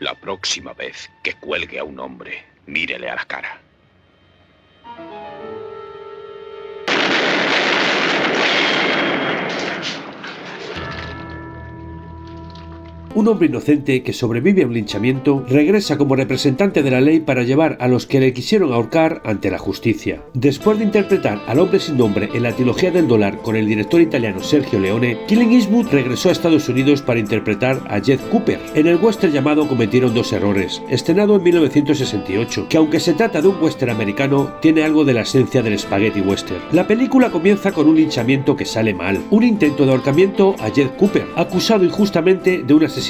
La próxima vez que cuelgue a un hombre, mírele a la cara. Un hombre inocente que sobrevive a un linchamiento regresa como representante de la ley para llevar a los que le quisieron ahorcar ante la justicia. Después de interpretar al hombre sin nombre en la trilogía del dólar con el director italiano Sergio Leone, Clint Eastwood regresó a Estados Unidos para interpretar a Jed Cooper en el western llamado Cometieron dos errores, estrenado en 1968, que aunque se trata de un western americano, tiene algo de la esencia del spaghetti western. La película comienza con un linchamiento que sale mal, un intento de ahorcamiento a Jed Cooper, acusado injustamente de un asesinato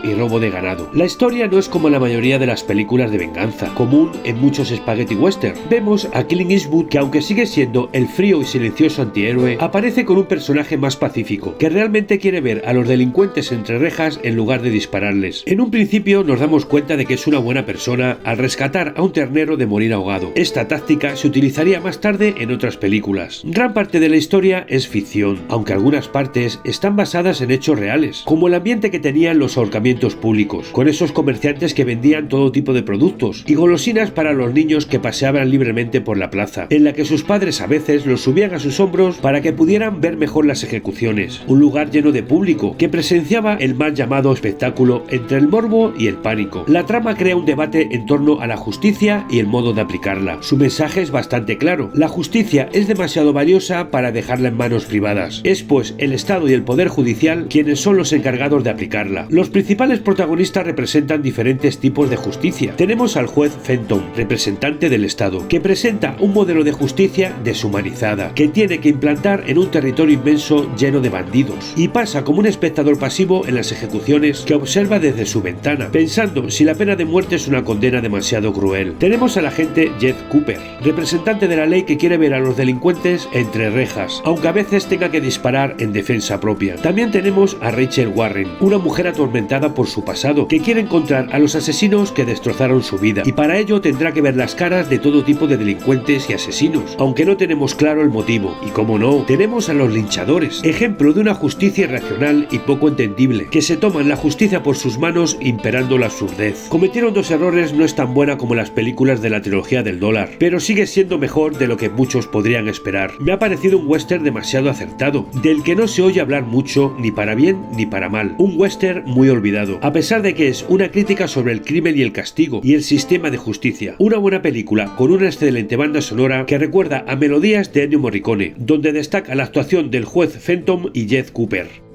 y robo de ganado. La historia no es como la mayoría de las películas de venganza, común en muchos spaghetti western. Vemos a Clint Eastwood que, aunque sigue siendo el frío y silencioso antihéroe, aparece con un personaje más pacífico, que realmente quiere ver a los delincuentes entre rejas en lugar de dispararles. En un principio nos damos cuenta de que es una buena persona al rescatar a un ternero de morir ahogado. Esta táctica se utilizaría más tarde en otras películas. Gran parte de la historia es ficción, aunque algunas partes están basadas en hechos reales, como el ambiente que tenían los ahorcamientos públicos, con esos comerciantes que vendían todo tipo de productos y golosinas para los niños que paseaban libremente por la plaza, en la que sus padres a veces los subían a sus hombros para que pudieran ver mejor las ejecuciones. Un lugar lleno de público que presenciaba el mal llamado espectáculo entre el morbo y el pánico. La trama crea un debate en torno a la justicia y el modo de aplicarla. Su mensaje es bastante claro: la justicia es demasiado valiosa para dejarla en manos privadas. Es pues el Estado y el Poder Judicial quienes son los encargados de aplicarla. Los principales protagonistas representan diferentes tipos de justicia. Tenemos al juez Fenton, representante del Estado, que presenta un modelo de justicia deshumanizada, que tiene que implantar en un territorio inmenso lleno de bandidos, y pasa como un espectador pasivo en las ejecuciones que observa desde su ventana, pensando si la pena de muerte es una condena demasiado cruel. Tenemos al agente Jed Cooper, representante de la ley que quiere ver a los delincuentes entre rejas, aunque a veces tenga que disparar en defensa propia. También tenemos a Rachel Warren, una mujer atormentada por su pasado, que quiere encontrar a los asesinos que destrozaron su vida, y para ello tendrá que ver las caras de todo tipo de delincuentes y asesinos, aunque no tenemos claro el motivo. Y como no, tenemos a los linchadores, ejemplo de una justicia irracional y poco entendible, que se toman la justicia por sus manos imperando la absurdez. Cometieron dos errores no es tan buena como las películas de la trilogía del dólar, pero sigue siendo mejor de lo que muchos podrían esperar. Me ha parecido un western demasiado acertado, del que no se oye hablar mucho ni para bien ni para mal. Un western muy olvidado, a pesar de que es una crítica sobre el crimen y el castigo y el sistema de justicia. Una buena película con una excelente banda sonora que recuerda a melodías de Ennio Morricone, donde destaca la actuación del juez Fenton y Jed Cooper.